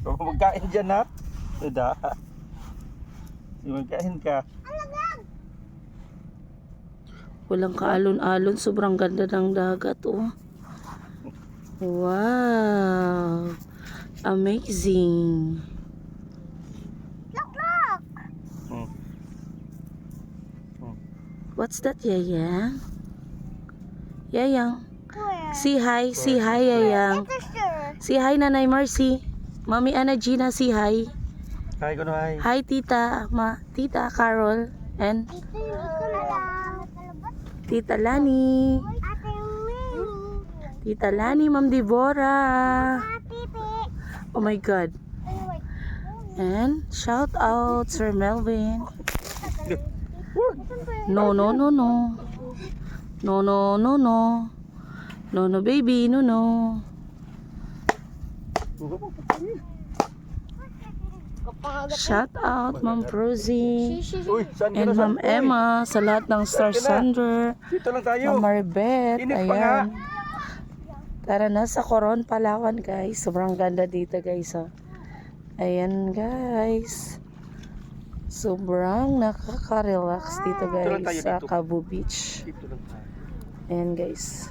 Magkain dyan ha. Tada. Magkain ka. Walang kaalon-alon. Sobrang ganda ng dagat, oh. Wow. Amazing. Look, look. What's that, Yayang? Yayang. Where? Say hi. Say hi, Yayang. It's a sure. Say hi, Nanay Mercy. Mami Ana Gina, say hi. Hi, kuno hi. Hi, Tita. Tita Carol. And Ito lang. Tita Lani. Ate Minnie. Tita Lani, Ma'am Devora. Pipi. Oh my God. And shout out Sir Melvin. No, no, no, no. No, no, no, no. No, no, baby. No, no. Shout out Ma'am Rosie. Uy, saan ka And na? Ma'am Emma sa lahat ng Star Sander. Dito lang tayo. Ma'am Maribeth. Init pa nga. Ayan. Tara na sa Coron, Palawan, guys. Sobrang ganda dito, guys. Oh. Ayan, guys. Sobrang nakaka-relax dito, Dito lang guys, tayo sa dito. Cabo Beach. Dito lang tayo. Ayan, guys.